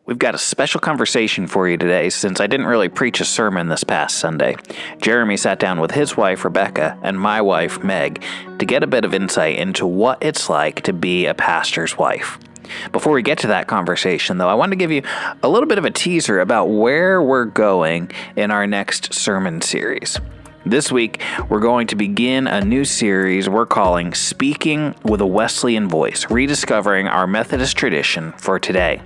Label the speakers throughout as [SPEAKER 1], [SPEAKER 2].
[SPEAKER 1] We've got a special conversation for you today since I didn't really preach a sermon this past Sunday. Jeremy sat down with his wife, Rebecca, and my wife, Meg, to get a bit of insight into what it's like to be a pastor's wife. Before we get to that conversation, though, I want to give you a little bit of a teaser about where we're going in our next sermon series. This week, we're going to begin a new series we're calling Speaking with a Wesleyan Voice, rediscovering our Methodist tradition for today.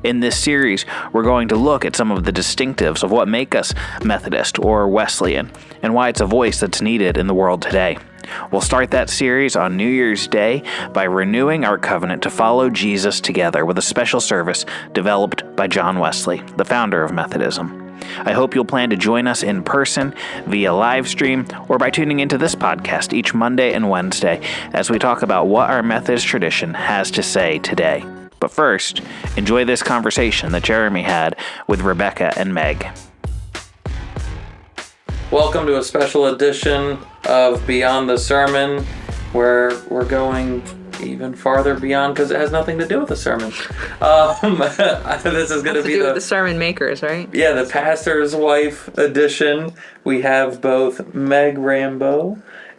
[SPEAKER 1] In this series, we're going to look at some of the distinctives of what make us Methodist or Wesleyan, and why it's a voice that's needed in the world today. We'll start that series on New Year's Day by renewing our covenant to follow Jesus together with a special service developed by John Wesley, the founder of Methodism. I hope you'll plan to join us in person, via live stream, or by tuning into this podcast each Monday and Wednesday as we talk about what our Methodist tradition has to say today. But first, enjoy this conversation that Jeremy had with Rebecca and Meg.
[SPEAKER 2] Welcome to a special edition of Beyond the Sermon, where we're going even farther beyond because it has nothing to do with the sermon. This is going to be
[SPEAKER 3] the sermon makers, right?
[SPEAKER 2] Yeah, the pastor's wife edition. We have both Meg Rambo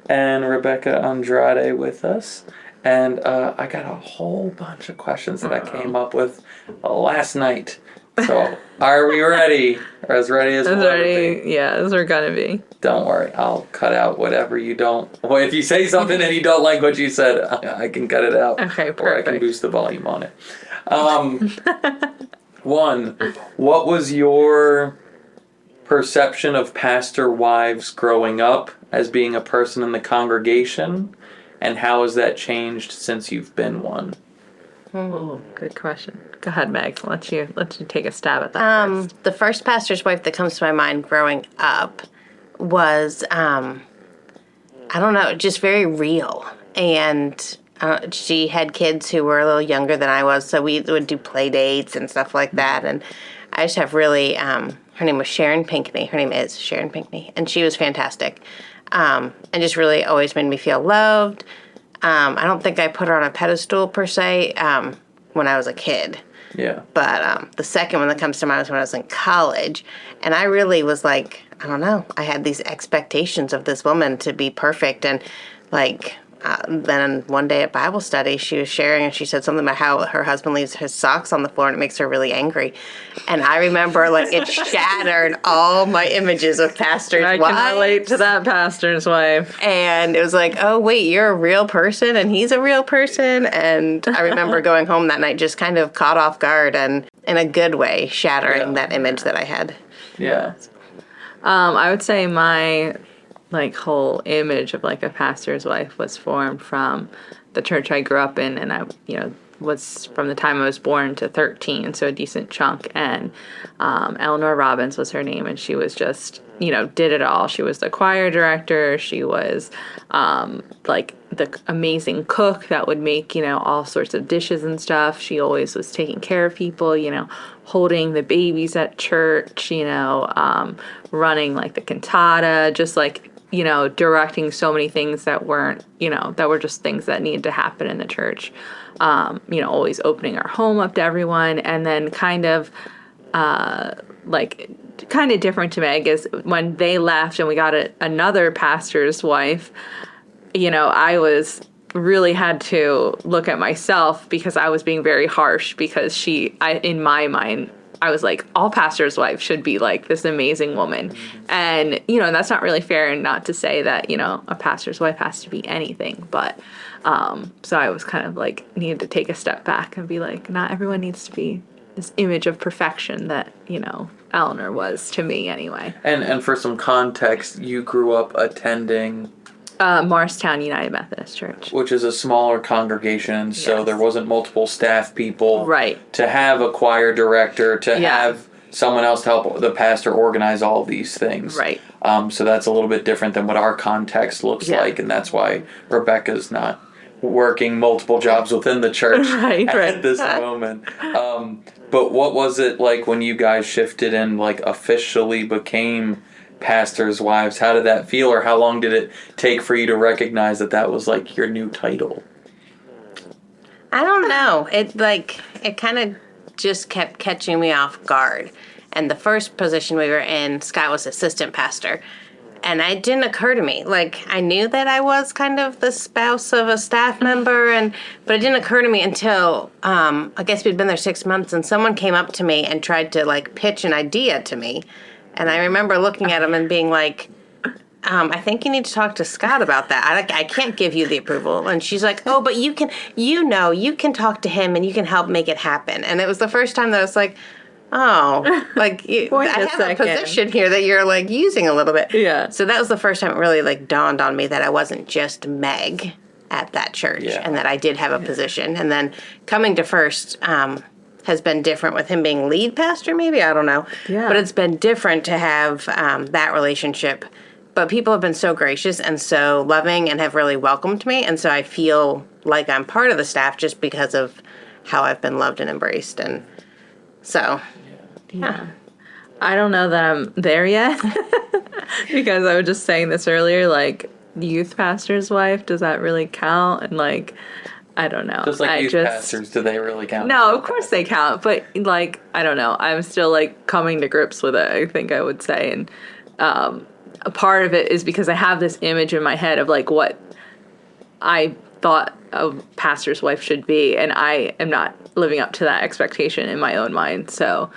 [SPEAKER 2] and Rebecca Andrade with us. And I got a whole bunch of questions that I came up with last night. So, are we ready? Or as ready as we'll ever be?
[SPEAKER 3] Yeah, as we're gonna be.
[SPEAKER 2] Don't worry, I'll cut out whatever you don't. Well, if you say something and you don't like what you said, I can cut it out.
[SPEAKER 3] Okay, perfect.
[SPEAKER 2] Or I can boost the volume on it. One, what was your perception of pastor wives growing up as being a person in the congregation? And how has that changed since you've been one?
[SPEAKER 3] Oh, good question. Go ahead, Meg. Let you take a stab at that first.
[SPEAKER 4] The first pastor's wife that comes to my mind growing up was, I don't know, just very real. And she had kids who were a little younger than I was, so we would do play dates and stuff like that. And I just have really, her name was Sharon Pinckney. Her name is Sharon Pinckney. And she was fantastic. And just really always made me feel loved. I don't think I put her on a pedestal per se when I was a kid.
[SPEAKER 2] Yeah.
[SPEAKER 4] But the second one that comes to mind was when I was in college. And I really was like, I don't know, I had these expectations of this woman to be perfect. And like, then one day at Bible study, she was sharing and she said something about how her husband leaves his socks on the floor and it makes her really angry. And I remember like it shattered all my images of pastor's wives.
[SPEAKER 3] I can relate to that pastor's wife.
[SPEAKER 4] And it was like, oh, wait, you're a real person and he's a real person. And I remember going home that night just kind of caught off guard and in a good way, shattering that image that I had.
[SPEAKER 2] Yeah.
[SPEAKER 3] I would say my whole image of a pastor's wife was formed from the church I grew up in, and I was from the time I was born to 13, so a decent chunk. And Eleanor Robbins was her name, and she was just did it all. She was the choir director. She was the amazing cook that would make all sorts of dishes and stuff. She always was taking care of people, holding the babies at church, running the cantata, just directing so many things that weren't, that were just things that needed to happen in the church. Always opening our home up to everyone. And then kind of different to Meg is when they left and we got another pastor's wife, I was really had to look at myself because I was being very harsh because in my mind, I was like, all pastors' wives should be like this amazing woman. And, that's not really fair, and not to say that, a pastor's wife has to be anything. But so I was kind of needed to take a step back and be like, not everyone needs to be this image of perfection that, Eleanor was to me anyway.
[SPEAKER 2] And for some context, you grew up attending
[SPEAKER 3] Morristown United Methodist Church,
[SPEAKER 2] which is a smaller congregation, so there wasn't multiple staff people.
[SPEAKER 3] Right.
[SPEAKER 2] To have a choir director, to have someone else to help the pastor organize all of these things.
[SPEAKER 3] Right.
[SPEAKER 2] So that's a little bit different than what our context looks like, and that's why Rebecca's not working multiple jobs within the church at this moment. But what was it like when you guys shifted and officially became pastors' wives? How did that feel, or how long did it take for you to recognize that was your new title?
[SPEAKER 4] I don't know. It kind of just kept catching me off guard. And the first position we were in, Scott was assistant pastor. And it didn't occur to me. Like, I knew that I was kind of the spouse of a staff member, but it didn't occur to me until, I guess we'd been there 6 months, and someone came up to me and tried to, like, pitch an idea to me. And I remember looking at him and being like, I think you need to talk to Scott about that. I can't give you the approval. And she's like, oh, but you can talk to him and you can help make it happen. And it was the first time that I was like, oh, like I have a position here that you're like using a little bit.
[SPEAKER 3] Yeah.
[SPEAKER 4] So that was the first time it really like dawned on me that I wasn't just Meg at that church and that I did have a position. And then coming to First has been different with him being lead pastor, maybe, I don't know.
[SPEAKER 3] Yeah.
[SPEAKER 4] But it's been different to have that relationship. But people have been so gracious and so loving and have really welcomed me. And so I feel like I'm part of the staff just because of how I've been loved and embraced. And so, yeah.
[SPEAKER 3] I don't know that I'm there yet because I was just saying this earlier, like, youth pastor's wife, does that really count? And, like, I don't know.
[SPEAKER 2] Just like youth pastors, do they really count?
[SPEAKER 3] No, of course they count. But, like, I don't know. I'm still, like, coming to grips with it, I think I would say. And a part of it is because I have this image in my head of, like, what I thought a pastor's wife should be, and I am not living up to that expectation in my own mind. So,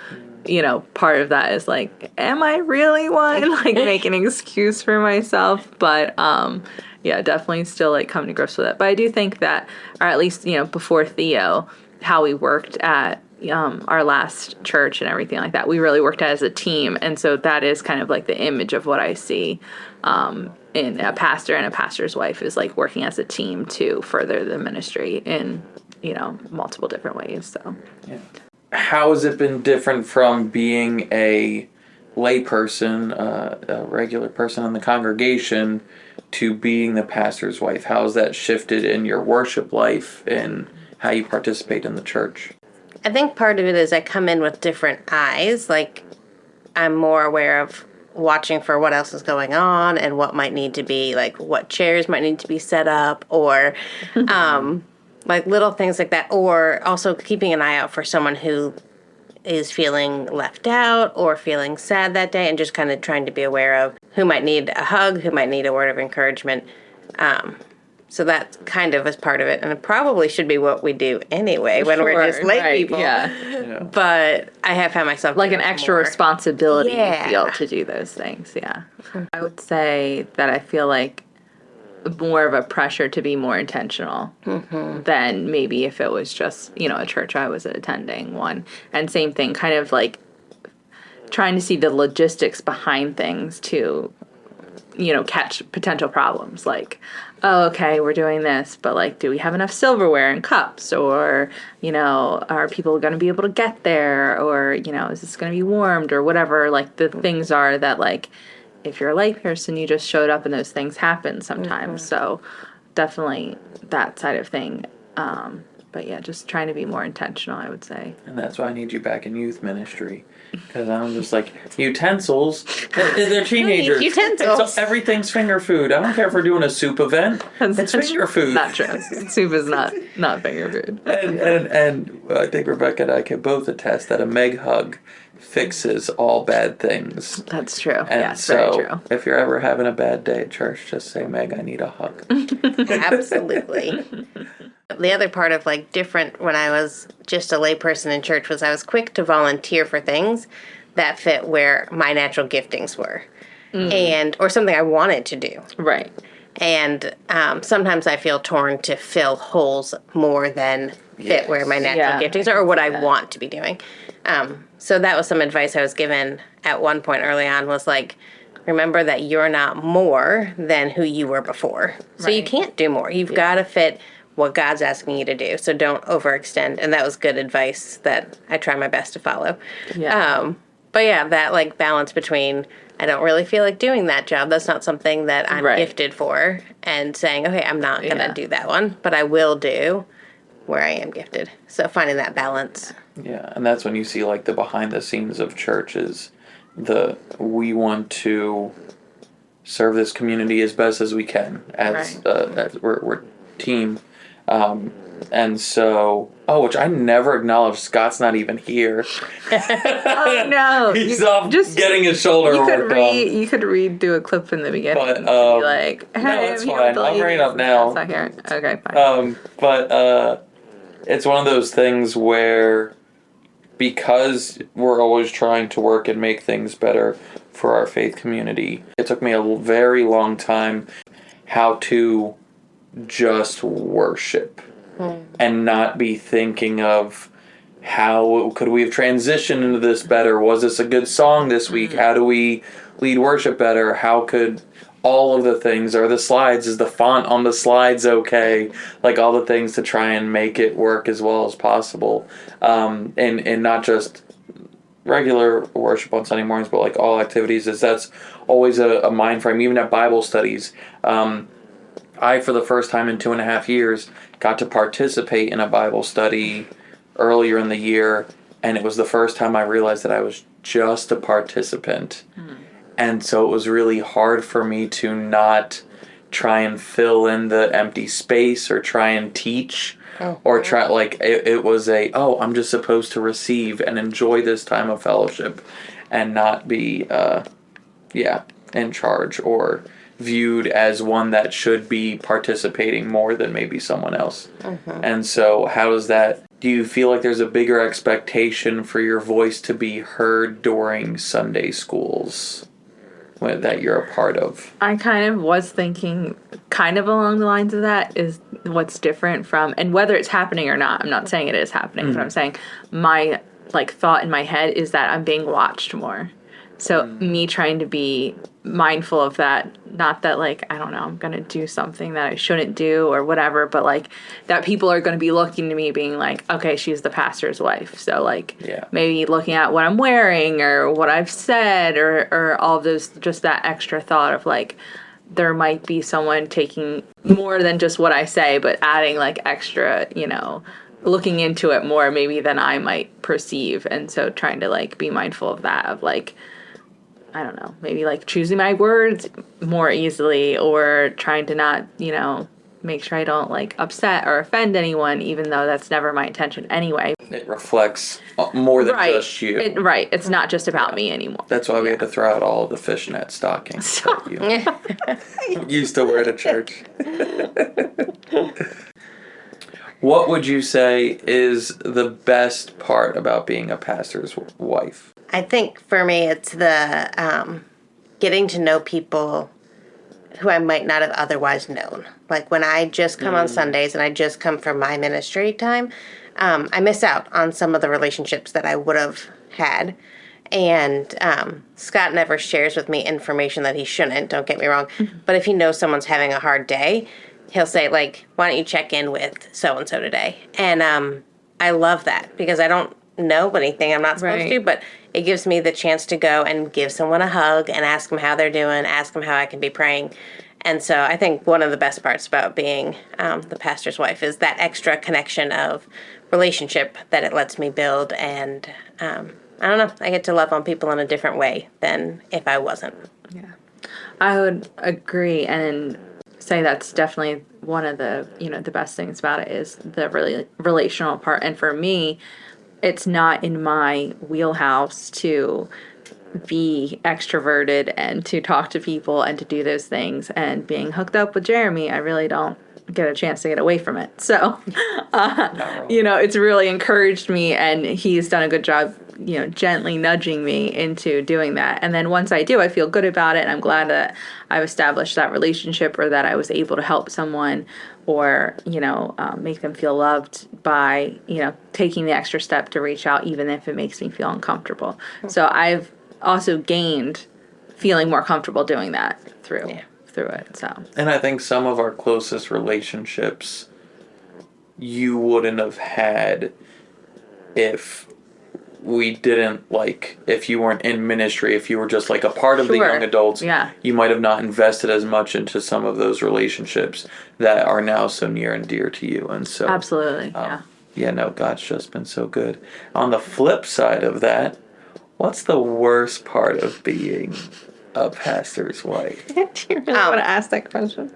[SPEAKER 3] you know, part of that is like, am I really one? Like, make an excuse for myself. But yeah, definitely still like coming to grips with it. But I do think that, or at least, you know, before Theo, how we worked at our last church and everything like that, we really worked as a team. And so that is kind of like the image of what I see in a pastor and a pastor's wife, is like working as a team to further the ministry in, you know, multiple different ways. So,
[SPEAKER 2] yeah. How has it been different from being a lay person, a regular person in the congregation, to being the pastor's wife? How has that shifted in your worship life and how you participate in the church?
[SPEAKER 4] I think part of it is I come in with different eyes. Like, I'm more aware of watching for what else is going on and what might need to be, like, what chairs might need to be set up, or like little things like that. Or also keeping an eye out for someone who is feeling left out or feeling sad that day, and just kind of trying to be aware of who might need a hug, who might need a word of encouragement. So that kind of is part of it. And it probably should be what we do anyway when we're just lay people.
[SPEAKER 3] Yeah.
[SPEAKER 4] But I have found myself
[SPEAKER 3] like an extra responsibility you feel to do those things. Yeah. I would say that I feel like more of a pressure to be more intentional than maybe if it was just, you know, a church I was attending one. And same thing, kind of like trying to see the logistics behind things to, you know, catch potential problems. Like, oh, okay, we're doing this, but like, do we have enough silverware and cups? Or, you know, are people going to be able to get there? Or, you know, is this going to be warmed or whatever? Like, the things are that, like, if you're a lay person, you just showed up and those things happen sometimes. So definitely that side of thing. But yeah, just trying to be more intentional, I would say.
[SPEAKER 2] And that's why I need you back in youth ministry. Because I'm just like, utensils, they're teenagers.
[SPEAKER 4] Utensils.
[SPEAKER 2] Everything's finger food. I don't care if we're doing a soup event. It's finger food.
[SPEAKER 3] Not true. Soup is not finger food.
[SPEAKER 2] And I think Rebecca and I can both attest that a Meg hug fixes all bad things.
[SPEAKER 3] That's true.
[SPEAKER 2] And
[SPEAKER 3] yes,
[SPEAKER 2] so
[SPEAKER 3] very true.
[SPEAKER 2] If you're ever having a bad day at church, just say, Meg, I need a hug.
[SPEAKER 4] Absolutely. The other part of, like, different when I was just a lay person in church was I was quick to volunteer for things that fit where my natural giftings were. And or something I wanted to do.
[SPEAKER 3] Right.
[SPEAKER 4] And sometimes I feel torn to fill holes more than fit where my natural giftings are or what I want to be doing. So that was some advice I was given at one point early on, was like, remember that you're not more than who you were before. So you can't do more. You've got to fit what God's asking you to do. So don't overextend. And that was good advice that I try my best to follow.
[SPEAKER 3] Yeah.
[SPEAKER 4] But yeah, that like balance between, I don't really feel like doing that job. That's not something that I'm gifted for. And saying, okay, I'm not going to do that one, but I will do where I am gifted. So finding that balance.
[SPEAKER 2] Yeah, and that's when you see like the behind the scenes of churches. We want to serve this community as best as we can as we're team. And so, which I never acknowledged. Scott's not even here.
[SPEAKER 3] Oh no!
[SPEAKER 2] He's off just getting his shoulder worked on.
[SPEAKER 3] You could redo a clip from the beginning.
[SPEAKER 2] But,
[SPEAKER 3] to be like, hey,
[SPEAKER 2] no, it's fine. I'll bring it up now.
[SPEAKER 3] Okay, fine.
[SPEAKER 2] But it's one of those things where, because we're always trying to work and make things better for our faith community, it took me a very long time how to just worship and not be thinking of how could we have transitioned into this better? Was this a good song this week? How do we lead worship better? How could all of the things, or the slides, is the font on the slides okay? Like all the things to try and make it work as well as possible. And not just regular worship on Sunday mornings, but like all activities, that's always a mind frame. Even at Bible studies, I, for the first time in 2.5 years, got to participate in a Bible study earlier in the year, and it was the first time I realized that I was just a participant. And so it was really hard for me to not try and fill in the empty space or try and teach or try, like, it was I'm just supposed to receive and enjoy this time of fellowship and not be, in charge or viewed as one that should be participating more than maybe someone else. And so do you feel like there's a bigger expectation for your voice to be heard during Sunday schools that you're a part of?
[SPEAKER 3] I kind of was thinking kind of along the lines of that is what's different from, and whether it's happening or not, I'm not saying it is happening, but I'm saying my thought in my head is that I'm being watched more. So me trying to be mindful of that, not that I don't know, I'm going to do something that I shouldn't do or whatever, but that people are going to be looking to me being like, okay, she's the pastor's wife. So maybe looking at what I'm wearing or what I've said or all of those, just that extra thought of there might be someone taking more than just what I say, but adding extra, looking into it more maybe than I might perceive. And so trying to be mindful of that, of I don't know, maybe choosing my words more easily or trying to not, make sure I don't upset or offend anyone, even though that's never my intention anyway.
[SPEAKER 2] It reflects more than just you.
[SPEAKER 3] It's not just about me anymore.
[SPEAKER 2] That's why we had to throw out all of the fishnet stockings that you used to wear to church. What would you say is the best part about being a pastor's wife?
[SPEAKER 4] I think for me it's the getting to know people who I might not have otherwise known. When I just come on Sundays and I just come from my ministry time, I miss out on some of the relationships that I would have had. And Scott never shares with me information that he shouldn't, don't get me wrong. But if he knows someone's having a hard day, he'll say, why don't you check in with so-and-so today? And I love that because I don't know anything I'm not supposed to, but it gives me the chance to go and give someone a hug and ask them how they're doing, ask them how I can be praying. And so I think one of the best parts about being the pastor's wife is that extra connection of relationship that it lets me build. And I don't know, I get to love on people in a different way than if I wasn't.
[SPEAKER 3] Yeah, I would agree and say that's definitely one of the, the best things about it is the really relational part. And for me, it's not in my wheelhouse to be extroverted and to talk to people and to do those things. And being hooked up with Jeremy, I really don't get a chance to get away from it. So, it's really encouraged me, and he's done a good job, gently nudging me into doing that. And then once I do, I feel good about it. And I'm glad that I've established that relationship or that I was able to help someone or, make them feel loved by, taking the extra step to reach out, even if it makes me feel uncomfortable. So I've also gained feeling more comfortable doing that through it. So.
[SPEAKER 2] And I think some of our closest relationships you wouldn't have had if we didn't if you weren't in ministry, if you were just a part of the young adults, you might have not invested as much into some of those relationships that are now so near and dear to you. And so
[SPEAKER 3] absolutely,
[SPEAKER 2] God's just been so good. On the flip side of that, what's the worst part of being a pastor's wife?
[SPEAKER 3] Do you really want to ask that question?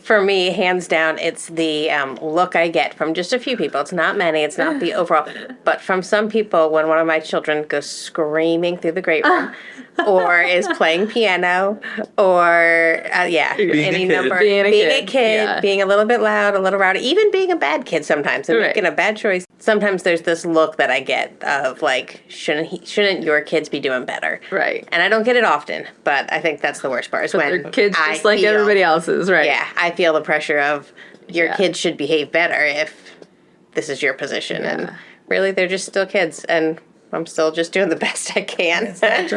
[SPEAKER 4] for me, hands down, it's the look I get from just a few people. It's not many. It's not the overall. But from some people, when one of my children goes screaming through the great room or is playing piano or, any number. Being a kid, being a little bit loud, a little rowdy, even being a bad kid sometimes and making a bad choice. Sometimes there's this look that I get of like, shouldn't your kids be doing better?
[SPEAKER 3] Right.
[SPEAKER 4] And I don't get it often, but I think that's the worst part is when
[SPEAKER 3] their kids just like everybody else's, right?
[SPEAKER 4] Yeah, I feel the pressure of your kids should behave better if this is your position. Yeah. And really, they're just still kids, and I'm still just doing the best I can.
[SPEAKER 2] It's not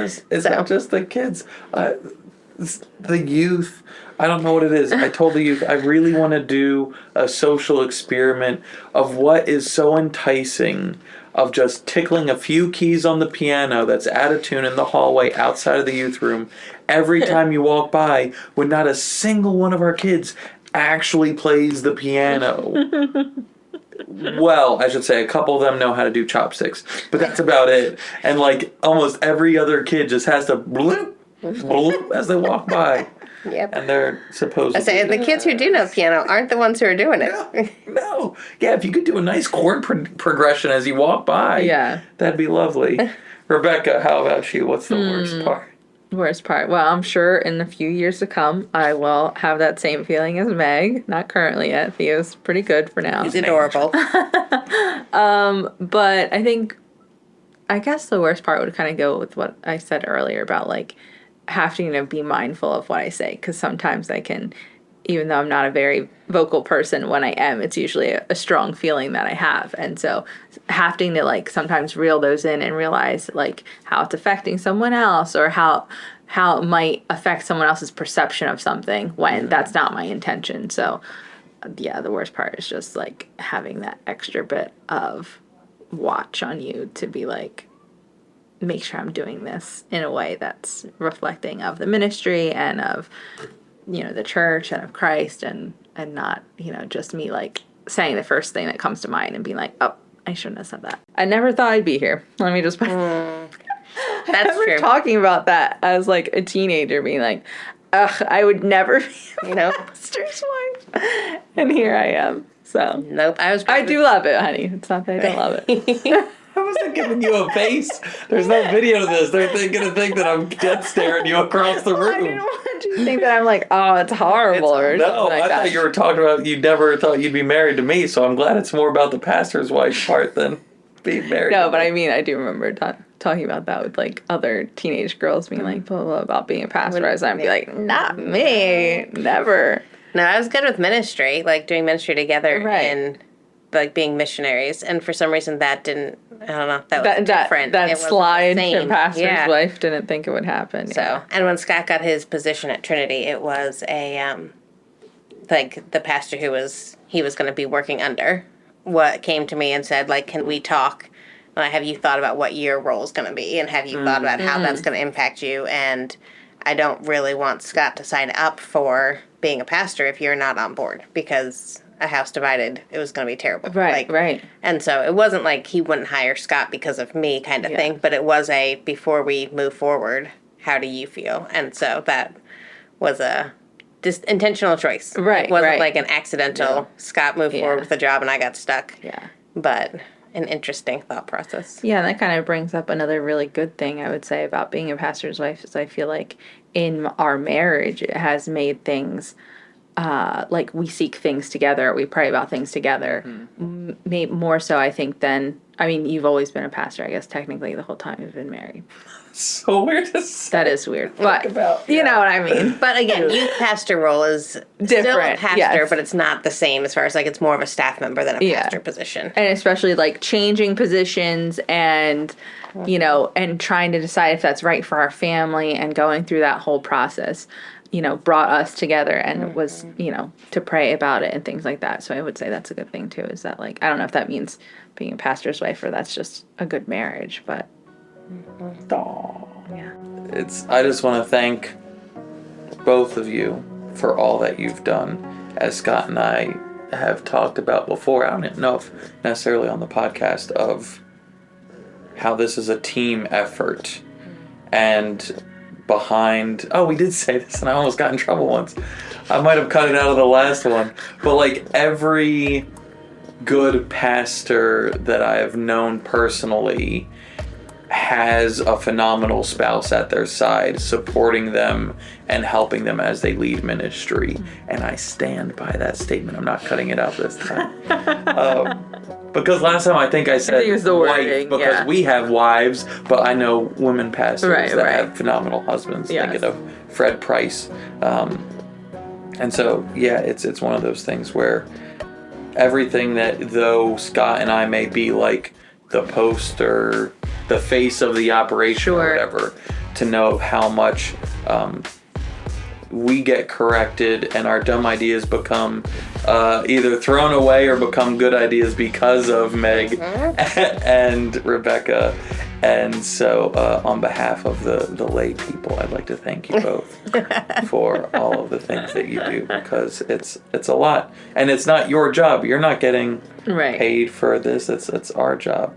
[SPEAKER 2] just the kids. The youth, I don't know what it is. I told the youth I really want to do a social experiment of what is so enticing of just tickling a few keys on the piano that's out of tune in the hallway outside of the youth room every time you walk by when not a single one of our kids actually plays the piano. Well, I should say a couple of them know how to do chopsticks, but that's about it. And like almost every other kid just has to bloop, bloop as they walk by.
[SPEAKER 4] Yep.
[SPEAKER 2] And they're supposed to.
[SPEAKER 4] I say the kids who do know piano aren't the ones who are doing it.
[SPEAKER 2] No. Yeah, if you could do a nice chord progression as you walk by, that'd be lovely. Rebecca, how about you? What's the worst part?
[SPEAKER 3] Worst part. Well, I'm sure in a few years to come, I will have that same feeling as Meg. Not currently yet. Theo's pretty good for now.
[SPEAKER 4] He's adorable.
[SPEAKER 3] But I guess the worst part would kind of go with what I said earlier about like having to be mindful of what I say, because sometimes I can, even though I'm not a very vocal person, when I am, it's usually a strong feeling that I have. And so having to like sometimes reel those in and realize like how it's affecting someone else or how it might affect someone else's perception of something when that's not my intention. So yeah, the worst part is just like having that extra bit of watch on you to be like, make sure I'm doing this in a way that's reflecting of the ministry and of, the church and of Christ and not, just me like saying the first thing that comes to mind and being like, oh, I shouldn't have said that. I never thought I'd be here. Let me just
[SPEAKER 4] That's true.
[SPEAKER 3] Talking about that as like a teenager being like, ugh, I would never be a pastor's wife. And here I am. So
[SPEAKER 4] nope.
[SPEAKER 3] I do love it, honey. It's not that I don't love it.
[SPEAKER 2] I wasn't giving you a face. There's no video to this. They're going to think that I'm dead staring you across the room.
[SPEAKER 3] I didn't want you to think that I'm like, oh, it's horrible or something like that.
[SPEAKER 2] I thought you were talking about you never thought you'd be married to me, so I'm glad it's more about the pastor's wife part than being married.
[SPEAKER 3] No, but I mean, I do remember talking about that with like other teenage girls being like, blah, blah, blah, about being a pastor. I'd be like, not me. Never.
[SPEAKER 4] No, I was good with ministry, like doing ministry together and like being missionaries, and for some reason that didn't. I don't know. That was different.
[SPEAKER 3] That slide to pastor's wife didn't think it would happen.
[SPEAKER 4] So, and when Scott got his position at Trinity, it was a like the pastor he was going to be working under. What came to me and said, like, can we talk? Have you thought about what your role is going to be, and have you thought about how that's going to impact you? And I don't really want Scott to sign up for being a pastor if you're not on board, because a house divided, it was going to be terrible.
[SPEAKER 3] Right.
[SPEAKER 4] And so it wasn't like he wouldn't hire Scott because of me kind of thing, but it was before we move forward, how do you feel? And so that was a just intentional choice.
[SPEAKER 3] Right.
[SPEAKER 4] It wasn't like an accidental, Scott moved forward with the job and I got stuck.
[SPEAKER 3] Yeah.
[SPEAKER 4] But an interesting thought process.
[SPEAKER 3] Yeah, and that kind of brings up another really good thing I would say about being a pastor's wife is I feel like in our marriage, it has made things like we seek things together, we pray about things together. Maybe more so, I think, than, I mean, you've always been a pastor, I guess, technically the whole time you've been married.
[SPEAKER 2] So weird to say.
[SPEAKER 3] That is weird. But, you know what I mean.
[SPEAKER 4] But again, youth pastor role is
[SPEAKER 3] different.
[SPEAKER 4] Still a pastor, but it's not the same as far as, like, it's more of a staff member than a pastor position.
[SPEAKER 3] And especially, like, changing positions and, and trying to decide if that's right for our family and going through that whole process. Brought us together and it was, to pray about it and things like that. So I would say that's a good thing too, is that like, I don't know if that means being a pastor's wife or that's just a good marriage, but. Yeah.
[SPEAKER 2] I just want to thank both of you for all that you've done. As Scott and I have talked about before, I don't know if necessarily on the podcast, of how this is a team effort and behind, we did say this and I almost got in trouble once. I might have cut it out of the last one. But like every good pastor that I have known personally has a phenomenal spouse at their side, supporting them and helping them as they lead ministry. And I stand by that statement. I'm not cutting it out this time. Because last time I think I said wife, because we have wives, but I know women pastors that have phenomenal husbands. Yes. Thinking of Fred Price. And so, yeah, it's one of those things where everything that, though Scott and I may be like the poster, the face of the operation or whatever, to know how much we get corrected and our dumb ideas become either thrown away or become good ideas because of Meg and Rebecca. And so on behalf of the lay people, I'd like to thank you both for all of the things that you do, because it's a lot. And it's not your job. You're not getting paid for this. It's our job.